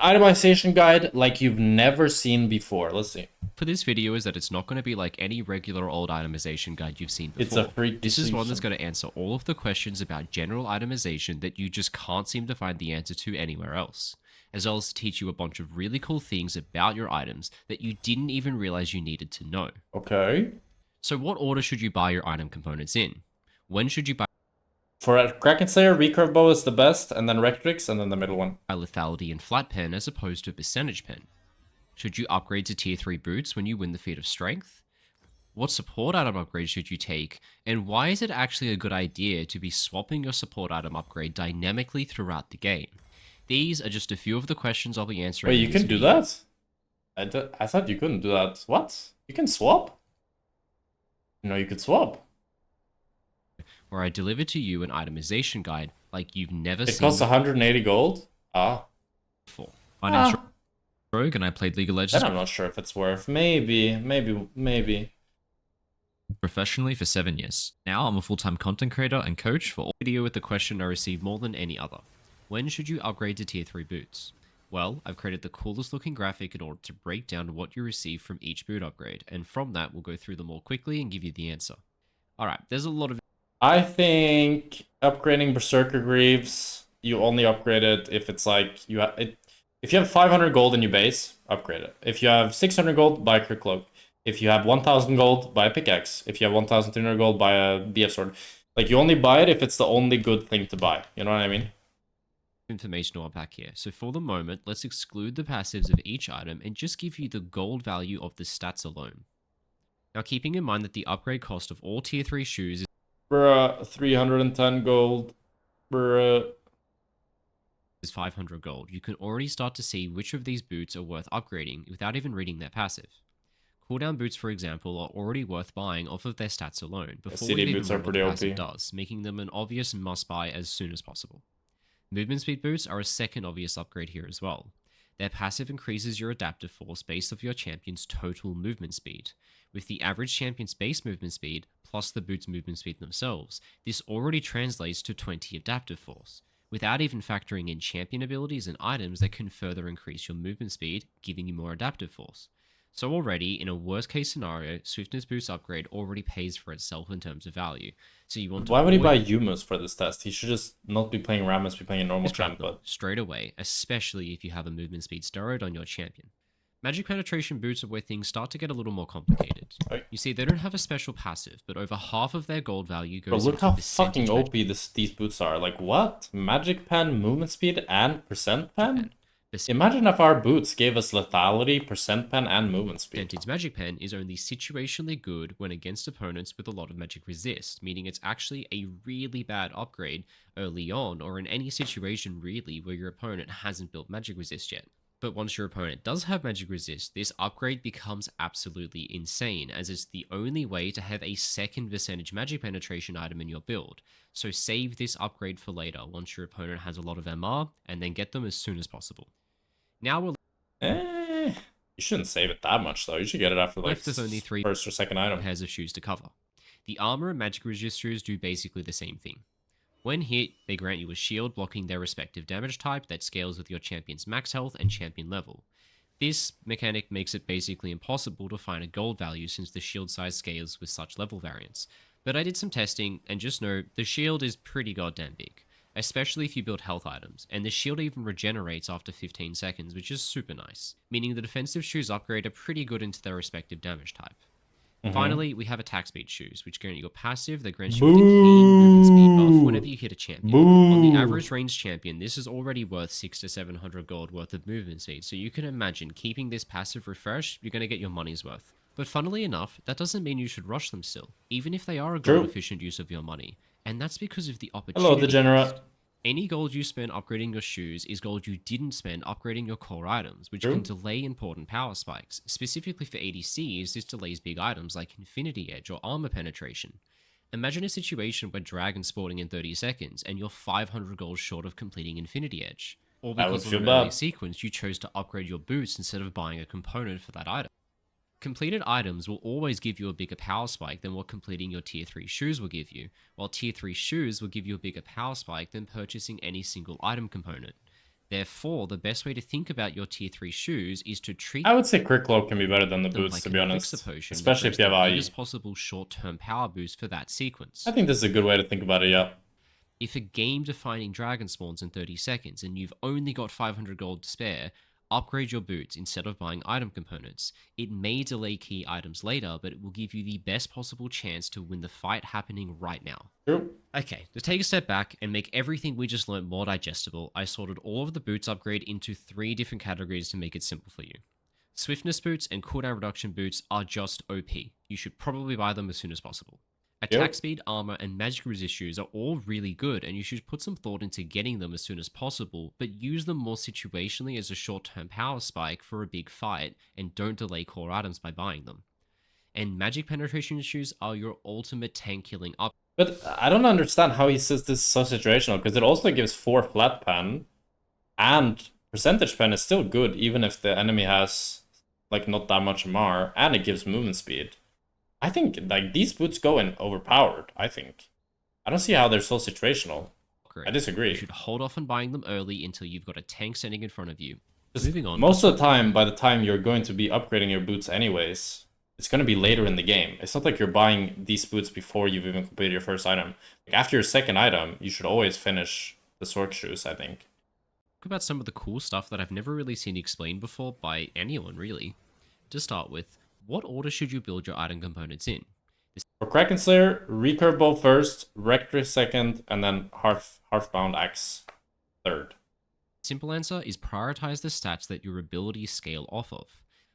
itemization guide like you've never seen before. Let's see. For this video is that it's not going to be like any regular old itemization guide you've seen before. It's a free This is one that's going to answer all of the questions about general itemization that you just can't seem to find the answer to anywhere else, as well as to teach you a bunch of really cool things about your items that you didn't even realize you needed to know. Okay. So what order should you buy your item components in? When should you buy For a Kraken Slayer, recurve bow is the best, and then Rectrix, and then the middle one. lethality and flat pen as opposed to percentage pen? Should you upgrade to tier 3 boots when you win the feat of strength? What support item upgrade should you take? And why is it actually a good idea to be swapping your support item upgrade dynamically throughout the game? These are just a few of the questions I'll be answering. Wait, you can do that? I thought you couldn't do that. What? You can swap? No, you could swap. Where I deliver to you an itemization guide like you've never seen. It costs 180 gold? Ah. Before. My name's Rogue, and I played League of Legends Then I'm not sure if it's worth. Maybe. professionally for 7 years. Now I'm a full-time content creator and coach for all. Video with the question I received more than any other. When should you upgrade to tier 3 boots? Well, I've created the coolest looking graphic in order to break down what you receive from each boot upgrade, and from that we'll go through them all quickly and give you the answer. Alright, there's a lot of... I think upgrading Berserker Greaves, you only upgrade it if it's like you have it. If you have 500 gold in your base, upgrade it. If you have 600 gold, buy a Crit Cloak. If you have 1000 gold, buy a pickaxe. If you have 1300 gold, buy a BF sword. Like, you only buy it if it's the only good thing to buy. You know what I mean? Information to unpack here. So for the moment, let's exclude the passives of each item and just give you the gold value of the stats alone. Now, keeping in mind that the upgrade cost of all tier 3 shoes is Bruh, 310 gold. Bruh. 500 gold, you can already start to see which of these boots are worth upgrading without even reading their passive. Cooldown boots, for example, are already worth buying off of their stats alone before we CD even boots are know what the pretty passive OP. does, making them an obvious must-buy as soon as possible. Movement speed boots are a second obvious upgrade here as well. Their passive increases your adaptive force based off your champion's total movement speed. With the average champion's base movement speed plus the boot's movement speed themselves, this already translates to 20 adaptive force, without even factoring in champion abilities and items that can further increase your movement speed, giving you more adaptive force. So already, in a worst case scenario, Swiftness Boost upgrade already pays for itself in terms of value. So you want to Why would he buy Yumas for this test? He should just not be playing Rammus, be playing a normal champ, but... straight away, especially if you have a movement speed steroid on your champion. Magic penetration boots are where things start to get a little more complicated. Right. You see, they don't have a special passive, but over half of their gold value Bro, goes look into how percentage fucking OP these boots are. Like, what? Magic pen, movement speed, and percent pen? Imagine if our boots gave us lethality, percent pen, and movement speed. Percentage Magic Pen is only situationally good when against opponents with a lot of magic resist, meaning it's actually a really bad upgrade early on, or in any situation really where your opponent hasn't built magic resist yet. But once your opponent does have magic resist, this upgrade becomes absolutely insane, as it's the only way to have a second percentage magic penetration item in your build. So save this upgrade for later once your opponent has a lot of MR, and then get them as soon as possible. Now we'll... You shouldn't save it that much though. You should get it after like there's only 3 first or second item. pairs of shoes to cover. The armor and magic resist shoes do basically the same thing. When hit, they grant you a shield blocking their respective damage type that scales with your champion's max health and champion level. This mechanic makes it basically impossible to find a gold value since the shield size scales with such level variance. But I did some testing, and just know the shield is pretty goddamn big, especially if you build health items, and the shield even regenerates after 15 seconds, which is super nice, meaning the defensive shoes upgrade are pretty good into their respective damage type. Finally, we have attack speed shoes, which grant you a passive that grants you a keen movement speed buff whenever you hit a champion. On the average range champion, this is already worth 600 to 700 gold worth of movement speed, so you can imagine keeping this passive refreshed, you're going to get your money's worth. But funnily enough, that doesn't mean you should rush them still, even if they are a gold efficient use of your money, and that's because of the opportunity. Hello, Degenerate. Any gold you spend upgrading your shoes is gold you didn't spend upgrading your core items, which can delay important power spikes. Specifically for ADCs, this delays big items like Infinity Edge or Armor Penetration. Imagine a situation where Dragon's spawning in 30 seconds and you're 500 gold short of completing Infinity Edge. Or because in an early sequence you chose to upgrade your boots instead of buying a component for that item. Completed items will always give you a bigger power spike than what completing your tier 3 shoes will give you, while tier 3 shoes will give you a bigger power spike than purchasing any single item component. Therefore, the best way to think about your tier 3 shoes is to treat I would say Crit Cloak can be better than the them boots, like to an be elixir honest. potion, Especially if you have the IE. biggest possible short-term power boost for that sequence. I think this is a good way to think about it, yeah. If a game-defining dragon spawns in 30 seconds and you've only got 500 gold to spare, upgrade your boots instead of buying item components. It may delay key items later, but it will give you the best possible chance to win the fight happening right now. True. Okay, to take a step back and make everything we just learned more digestible, I sorted all of the boots upgrade into 3 different categories to make it simple for you. Swiftness boots and cooldown reduction boots are just OP. You should probably buy them as soon as possible. Attack speed, armor, and magic resist shoes are all really good, and you should put some thought into getting them as soon as possible, but use them more situationally as a short-term power spike for a big fight, and don't delay core items by buying them. And magic penetration shoes are your ultimate tank killing up. But I don't understand how he says this is so situational, because it also gives 4 flat pen, and percentage pen is still good, even if the enemy has like not that much MR, and it gives movement speed. I think like these boots go in overpowered, I think. I don't see how they're so situational. Correct. I disagree. You should hold off on buying them early until you've got a tank standing in front of you. Just Moving on. Most of the time, by the time you're going to be upgrading your boots anyways, it's going to be later in the game. It's not like you're buying these boots before you've even completed your first item. Like after your second item, you should always finish the Sork shoes, I think. Talk about some of the cool stuff that I've never really seen explained before by anyone, really. To start with, what order should you build your item components in? For Kraken Slayer, Recurve Bow first, Rector second, and then Hearthbound Axe third. Simple answer is prioritize the stats that your abilities scale off of.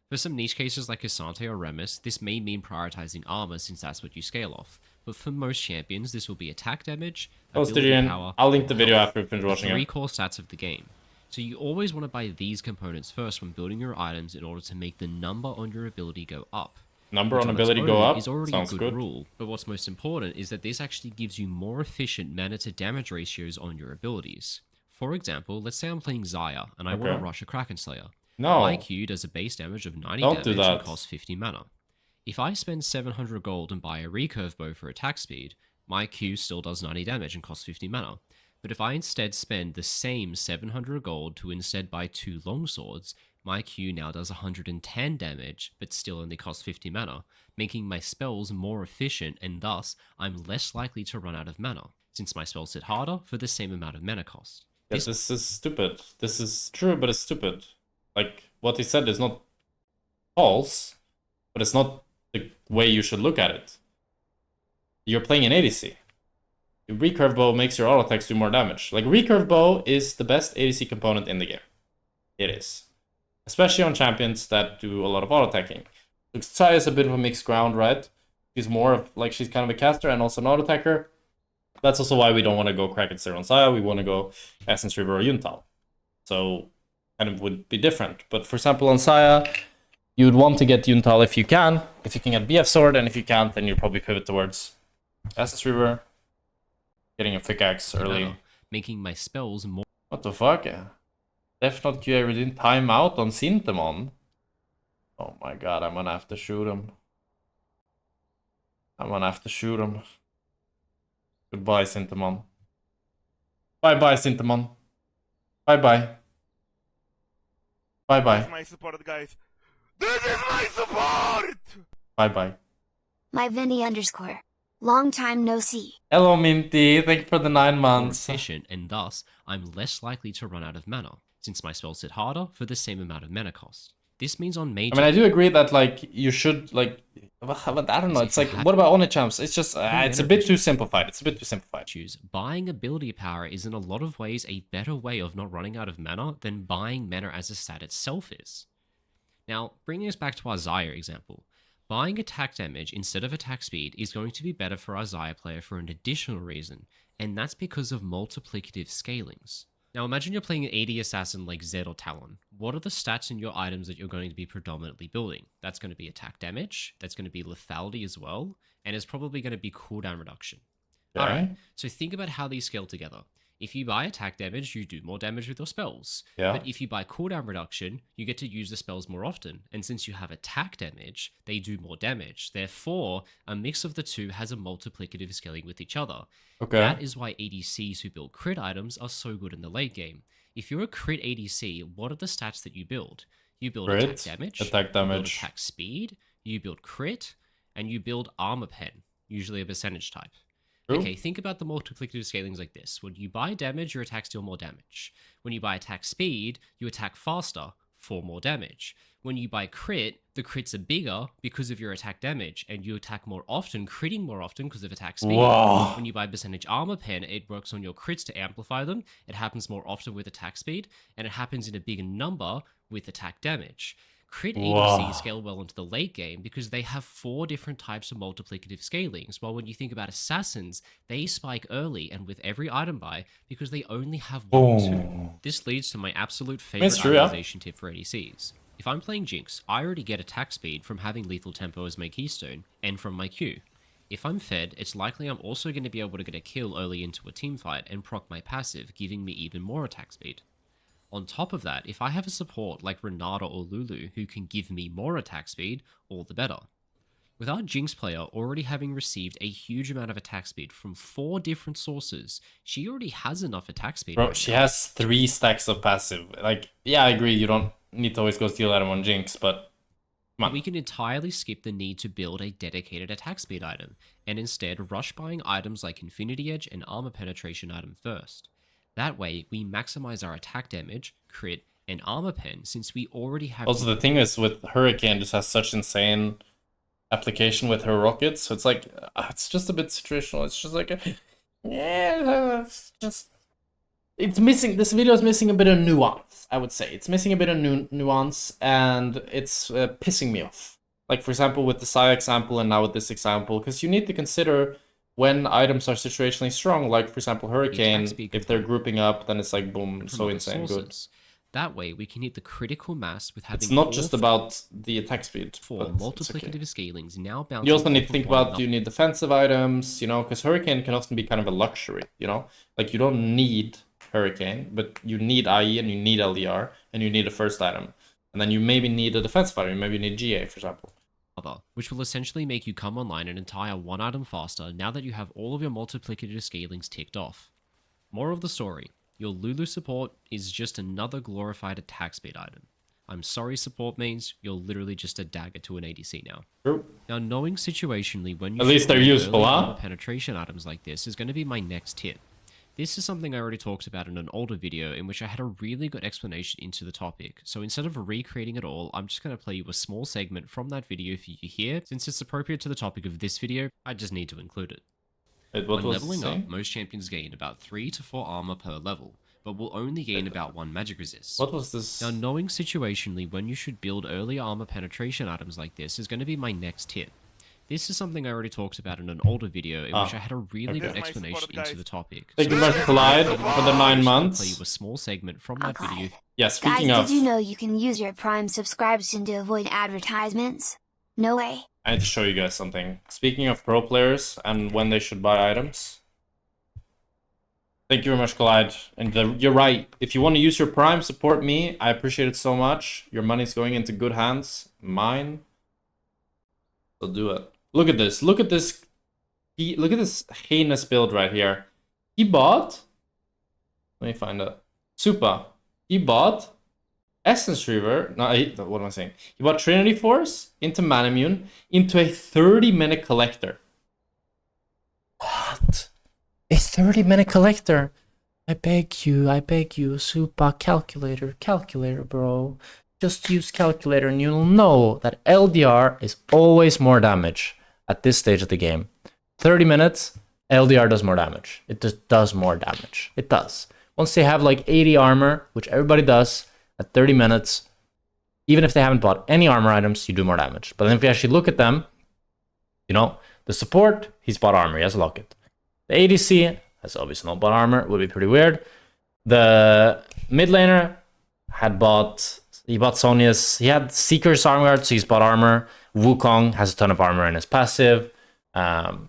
For some niche cases like Asante or Remus, this may mean prioritizing armor since that's what you scale off. But for most champions, this will be attack damage, ability power, I'll link the video after we finish the watching 3 it. core stats of the game. So you always want to buy these components first when building your items in order to make the number on your ability go up. Number Which on its ability go own up? is already Sounds a good. rule, but what's most important is that this actually gives you more efficient mana to damage ratios on your abilities. For example, let's say I'm playing Xayah and I want Okay. to rush a Kraken Slayer. No. My Q does a base damage of 90 Don't do damage and that. costs 50 mana. If I spend 700 gold and buy a recurve bow for attack speed, my Q still does 90 damage and costs 50 mana. But if I instead spend the same 700 gold to instead buy 2 longswords, my Q now does 110 damage, but still only costs 50 mana, making my spells more efficient, and thus I'm less likely to run out of mana, since my spells hit harder for the same amount of mana cost. Yeah, this is stupid. This is true, but it's stupid. Like, what he said is not false, but it's not the way you should look at it. You're playing an ADC. Your Recurve Bow makes your auto attacks do more damage. Like, Recurve Bow is the best ADC component in the game. It is. Especially on champions that do a lot of auto attacking. Xayah is a bit of a mixed ground, right? She's more of, like, she's kind of a caster and also an auto attacker. That's also why we don't want to go Kraken Slayer on Xayah. We want to go Essence River or Yuntal. So, kind of would be different. But for example, on Xayah, you would want to get Yuntal if you can. If you can get BF Sword, and if you can't, then you'll probably pivot towards Essence River. Getting a pickaxe early. Mana, making my spells more What the fuck? Def not QA didn't time out on Sintemon. Oh my god, I'm gonna have to shoot him. Goodbye, Sintemon. Bye-bye, Sintemon. Bye-bye. Bye-bye. My support, guys. This is my support! Bye-bye. My Vinny _ long time no see. Hello, Minty. Thank you for the 9 more months. efficient, and thus I'm less likely to run out of mana, since my spells hit harder for the same amount of mana cost. This means on major I mean, I do agree that, like, you should, like... But I don't know. It's like, what about Oni champs? It's just... it's a bit too simplified. choose, buying ability power is in a lot of ways a better way of not running out of mana than buying mana as a stat itself is. Now, bringing us back to our Xayah example, buying attack damage instead of attack speed is going to be better for our Xayah player for an additional reason, and that's because of multiplicative scalings. Now imagine you're playing an AD assassin like Zed or Talon. What are the stats in your items that you're going to be predominantly building? That's going to be attack damage, that's going to be lethality as well, and it's probably going to be cooldown reduction. Okay. Alright, so think about how these scale together. If you buy attack damage, you do more damage with your spells. Yeah. But if you buy cooldown reduction, you get to use the spells more often. And since you have attack damage, they do more damage. Therefore, a mix of the two has a multiplicative scaling with each other. Okay. That is why ADCs who build crit items are so good in the late game. If you're a crit ADC, what are the stats that you build? You build Crit, attack damage, attack you build damage. attack speed, you build crit, and you build armor pen, usually a percentage type. True. Okay, think about the multiplicative scalings like this. When you buy damage, your attacks deal more damage. When you buy attack speed, you attack faster for more damage. When you buy crit, the crits are bigger because of your attack damage, and you attack more often, critting more often because of attack speed. Whoa. When you buy percentage armor pen, it works on your crits to amplify them. It happens more often with attack speed, and it happens in a bigger number with attack damage. Crit Whoa. ADC scale well into the late game because they have 4 different types of multiplicative scalings, while when you think about assassins, they spike early and with every item buy because they only have 1 or 2. Boom. This leads to my absolute favorite That's true, yeah. itemization tip for ADCs. If I'm playing Jinx, I already get attack speed from having lethal tempo as my keystone and from my Q. If I'm fed, it's likely I'm also going to be able to get a kill early into a teamfight and proc my passive, giving me even more attack speed. On top of that, if I have a support like Renata or Lulu who can give me more attack speed, all the better. With our Jinx player already having received a huge amount of attack speed from 4 different sources, she already has enough attack speed. Bro, right she now. has 3 stacks of passive. Like, yeah, I agree, you don't need to always go steal item on Jinx, but come on. We can entirely skip the need to build a dedicated attack speed item, and instead rush buying items like Infinity Edge and Armor Penetration item first. That way, we maximize our attack damage, crit, and armor pen since we already have... Also, the thing is with Hurricane just has such insane application with her rockets, so it's like, it's just a bit situational. It's just like, yeah, it's just... It's missing, this video is missing a bit of nuance, I would say. It's missing a bit of nuance, and it's pissing me off. Like, for example, with the Sai example and now with this example, because you need to consider when items are situationally strong, like, for example, Hurricane, if they're grouping up, then it's like, boom, so insane good. That way, we can hit the critical mass with having... It's not just about the attack speed. 4 multiplicative scalings now bouncing... You also need to think about, do you need defensive items, you know, because Hurricane can often be kind of a luxury, you know? Like, you don't need Hurricane, but you need IE and you need LDR, and you need a first item. And then you maybe need a defensive item, maybe you need GA, for example. Which will essentially make you come online an entire 1 item faster now that you have all of your multiplicative scalings ticked off. Moral of the story, your Lulu support is just another glorified attack speed item. I'm sorry support means you're literally just a dagger to an ADC now. True. Now knowing situationally when you at least they're useful, huh? Penetration items like this is going to be my next tip. This is something I already talked about in an older video in which I had a really good explanation into the topic, so instead of recreating it all, I'm just going to play you a small segment from that video for you here. Since it's appropriate to the topic of this video, I just need to include it. What when was leveling up, most champions gain about 3 to 4 armor per level, but will only gain about 1 magic resist. What was this? Now knowing situationally when you should build early armor penetration items like this is going to be my next tip. This is something I already talked about in an older video in which I had a really good explanation into the topic. Thank you very much, Collide, for the 9 months. Play you a small segment from that video. Yeah, speaking Guys, of... did you know you can use your Prime subscription to avoid advertisements? No way. I need to show you guys something. Speaking of pro players and when they should buy items. Thank you very much, Collide. And you're right. If you want to use your Prime, support me. I appreciate it so much. Your money's going into good hands. Mine. So do it. Look at this. Look at this. Look at this heinous build right here. He bought... Let me find it. Supa. He bought Essence Reaver. No, what am I saying? He bought Trinity Force into Manamune into a 30-minute collector. What? A 30-minute collector? I beg you, Supa, calculator, bro. Just use calculator and you'll know that LDR is always more damage at this stage of the game. 30 minutes, LDR does more damage. It just does more damage. It does. Once they have like 80 armor, which everybody does, at 30 minutes, even if they haven't bought any armor items, you do more damage. But then if you actually look at them, you know, the support, he's bought armor, he has a locket. The ADC has obviously not bought armor, it would be pretty weird. The mid laner he bought Sonya's, he had Seeker's armor, so he's bought armor. Wukong has a ton of armor in his passive. And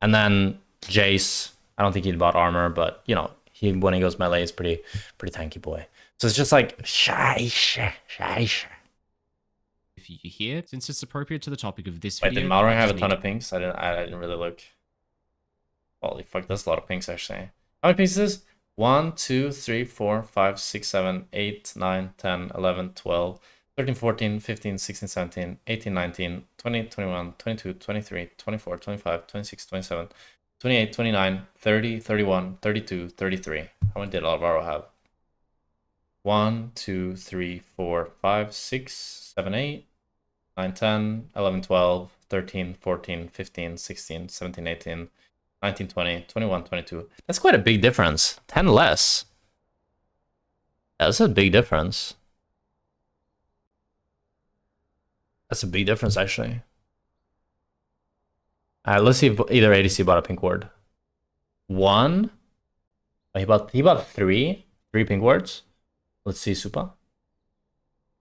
then Jace, I don't think he'd bought armor, but you know, when he goes melee, he's pretty tanky boy. So it's just like, shy. If you hear, since it's appropriate to the topic of this Wait, video... did Malrang have a ton of pinks? I didn't really look. Holy fuck, that's a lot of pinks actually. How many pinks is this? 1, 2, 3, 4, 5, 6, 7, 8, 9, 10, 11, 12, 13, 14, 15, 16, 17, 18, 19, 20, 21, 22, 23, 24, 25, 26, 27, 28, 29, 30, 31, 32, 33. How many did Alvaro have? 1, 2, 3, 4, 5, 6, 7, 8, 9, 10, 11, 12, 13, 14, 15, 16, 17, 18, 19, 20, 21, 22. That's quite a big difference. 10 less. That's a big difference. That's a big difference, actually. Let's see if either ADC bought a pink ward. 1. Oh, he bought 3 pink wards. Let's see, Supa.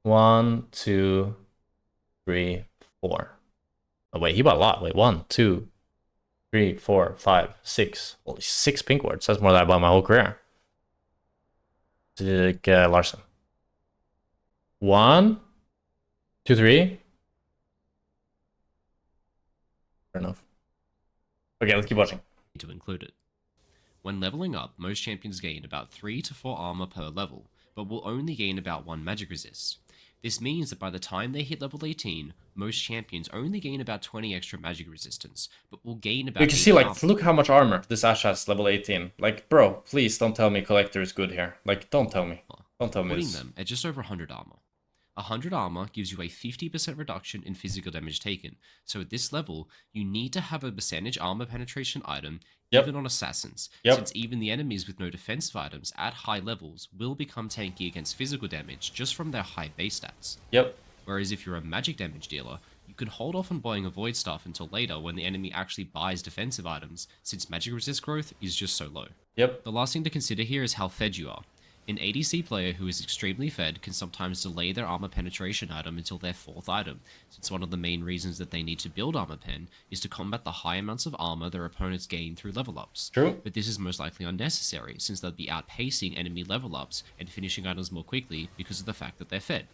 1, 2, 3, 4. Oh wait, he bought a lot. Wait, 1, 2, 3, 4, 5, 6. Holy 6 pink wards. That's more than I bought my whole career. Larson. 1, 2, 3. Fair enough. Okay, let's keep watching. To include it. When leveling up, most champions gain about 3 to 4 armor per level, but will only gain about 1 magic resist. This means that by the time they hit level 18, most champions only gain about 20 extra magic resistance, but will gain about... You can see, like, look how much armor this Ashe has, level 18. Like, bro, please don't tell me Collector is good here. Like, don't tell me. Don't tell me putting this. them at just over 100 armor. 100 armor gives you a 50% reduction in physical damage taken, so at this level, you need to have a percentage armor penetration item even on assassins, since even the enemies with no defensive items at high levels will become tanky against physical damage just from their high base stats. Whereas if you're a magic damage dealer, you can hold off on buying avoid stuff until later when the enemy actually buys defensive items, since magic resist growth is just so low. The last thing to consider here is how fed you are. An ADC player who is extremely fed can sometimes delay their armor penetration item until their 4th item, since one of the main reasons that they need to build armor pen is to combat the high amounts of armor their opponents gain through level ups. But this is most likely unnecessary, since they'll be outpacing enemy level ups and finishing items more quickly because of the fact that they're fed.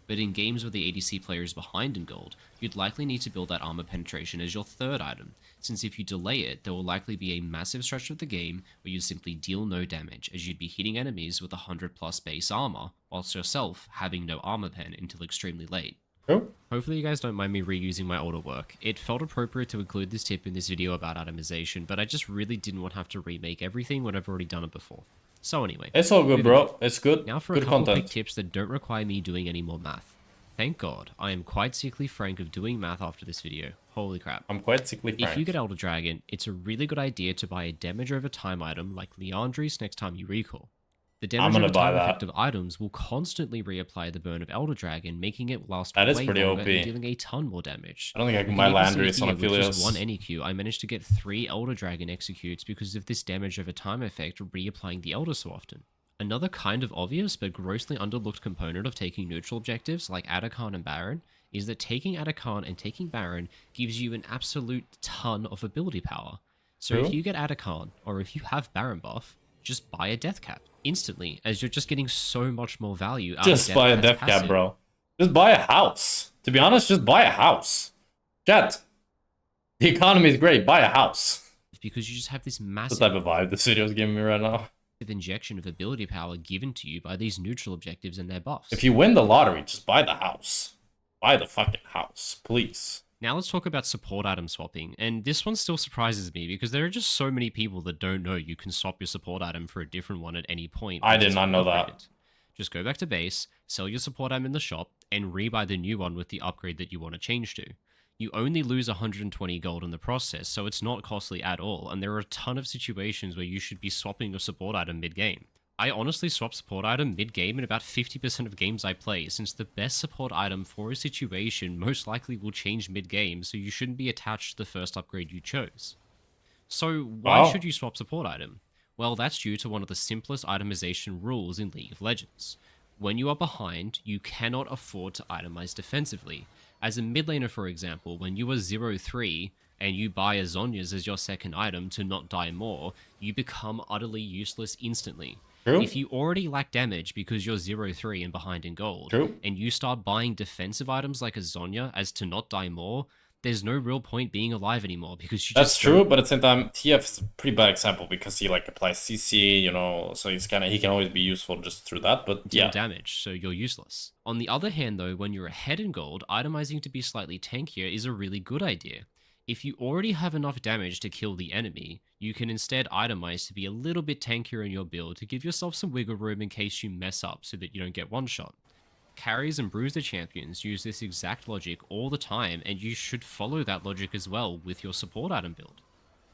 But in games where the ADC player is behind in gold, you'd likely need to build that armor penetration as your 3rd item, since if you delay it, there will likely be a massive stretch of the game where you simply deal no damage, as you'd be hitting enemies with 100 plus base armor, whilst yourself having no armor pen until extremely late. Hopefully you guys don't mind me reusing my older work. It felt appropriate to include this tip in this video about itemization, but I just really didn't want to have to remake everything when I've already done it before. So anyway. It's all good, bro. It's good. Now for good a couple content. quick tips that don't require me doing any more math. Thank God, I am quite sickly frank of doing math after this video. Holy crap. I'm quite sickly frank. If you get Elder Dragon, it's a really good idea to buy a damage over time item like Leandri's next time you recall. The damage over time effective items will constantly reapply the burn of Elder Dragon, making it last way longer and dealing a ton more damage. I don't think I can buy Landry's on Aphelios. With just 1 NEQ, I managed to get 3 Elder Dragon executes because of this damage over time effect reapplying the Elder so often. Another kind of obvious but grossly underlooked component of taking neutral objectives like Atachan and Baron is that taking Atachan and taking Baron gives you an absolute ton of ability power. So if you get Atachan, or if you have Baron buff, just buy a death cap instantly, as you're just getting so much more value out of Just buy a death cap, bro. Just buy a house. To be honest, just buy a house. Chat. The economy is great. Buy a house. Because you just have this massive... That's the type of vibe this video is giving me right now. Injection of ability power given to you by these neutral objectives and their buffs. If you win the lottery, just buy the house. Buy the fucking house, please. Now let's talk about support item swapping, and this one still surprises me because there are just so many people that don't know you can swap your support item for a different one at any point. I did not know that. Just go back to base, sell your support item in the shop, and rebuy the new one with the upgrade that you want to change to. You only lose 120 gold in the process, so it's not costly at all, and there are a ton of situations where you should be swapping your support item mid-game. I honestly swap support item mid-game in about 50% of games I play, since the best support item for a situation most likely will change mid-game, so you shouldn't be attached to the first upgrade you chose. So why should you swap support item? Well, that's due to one of the simplest itemization rules in League of Legends. When you are behind, you cannot afford to itemize defensively. As a mid laner, for example, when you are 0-3 and you buy a Zhonya's as your second item to not die more, you become utterly useless instantly. If you already lack damage because you're 0-3 and behind in gold, and you start buying defensive items like a Zhonya as to not die more, there's no real point being alive anymore because you That's just true, don't but at the same time, TF is a pretty bad example because he like applies CC, you know, so he can always be useful just through that. But deal yeah, damage, so you're useless. On the other hand though, when you're ahead in gold, itemizing to be slightly tankier is a really good idea. If you already have enough damage to kill the enemy, you can instead itemize to be a little bit tankier in your build to give yourself some wiggle room in case you mess up so that you don't get one shot. Carries and bruiser champions use this exact logic all the time, and you should follow that logic as well with your support item build.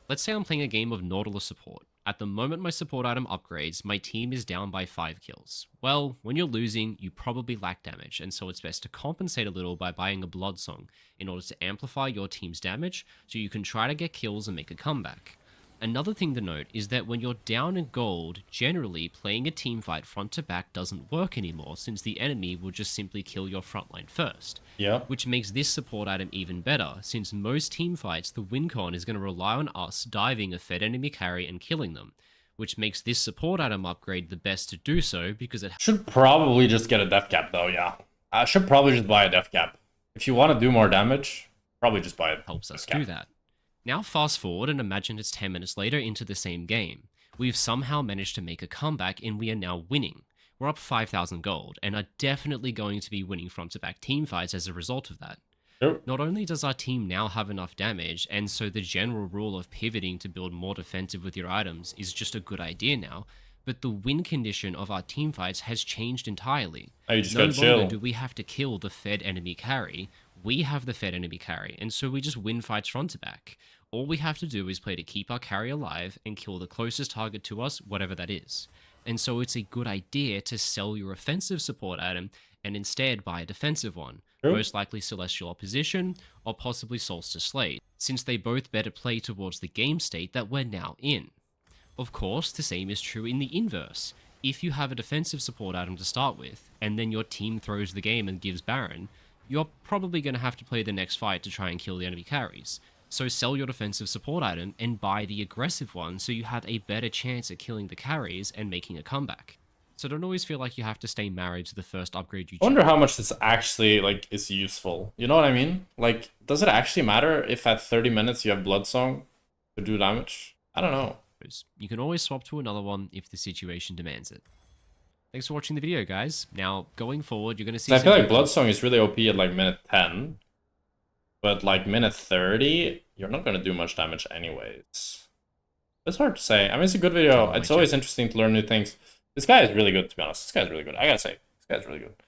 Let's say I'm playing a game of Nautilus support. At the moment my support item upgrades, my team is down by 5 kills. Well, when you're losing, you probably lack damage, and so it's best to compensate a little by buying a Blood Song in order to amplify your team's damage so you can try to get kills and make a comeback. Another thing to note is that when you're down in gold, generally playing a team fight front to back doesn't work anymore since the enemy will just simply kill your frontline first. yeah. Which makes this support item even better, since most team fights the win con is going to rely on us diving a fed enemy carry and killing them, which makes this support item upgrade the best to do so because it Should probably just get a def cap though, yeah. I should probably just buy a def cap. If you want to do more damage, probably just buy it. helps us do that. Now fast forward and imagine it's 10 minutes later into the same game. We've somehow managed to make a comeback and we are now winning. We're up 5,000 gold and are definitely going to be winning front to back team fights as a result of that. Sure. Not only does our team now have enough damage, and so the general rule of pivoting to build more defensive with your items is just a good idea now, but the win condition of our team fights has changed entirely. Oh, you just No gotta longer chill. do we have to kill the fed enemy carry, we have the fed enemy carry, and so we just win fights front to back. All we have to do is play to keep our carry alive and kill the closest target to us, whatever that is. And so it's a good idea to sell your offensive support item and instead buy a defensive one, True. most likely Celestial Opposition or possibly Solstice Slade, since they both better play towards the game state that we're now in. Of course, the same is true in the inverse. If you have a defensive support item to start with, and then your team throws the game and gives Baron, you're probably going to have to play the next fight to try and kill the enemy carries. So sell your defensive support item and buy the aggressive one so you have a better chance at killing the carries and making a comeback. So don't always feel like you have to stay married to the first upgrade you I wonder how much this actually like is useful. You know what I mean? Like, does it actually matter if at 30 minutes you have Blood Song to do damage? I don't know. choose. You can always swap to another one if the situation demands it. Thanks for watching the video, guys. Now, going forward, you're going to see... I feel like Blood Song is really OP at like minute 10. But like minute 30, you're not going to do much damage anyways. It's hard to say. I mean, it's a good video. It's always interesting to learn new things. This guy is really good, to be honest. This guy's really good. I gotta say, this guy's really good.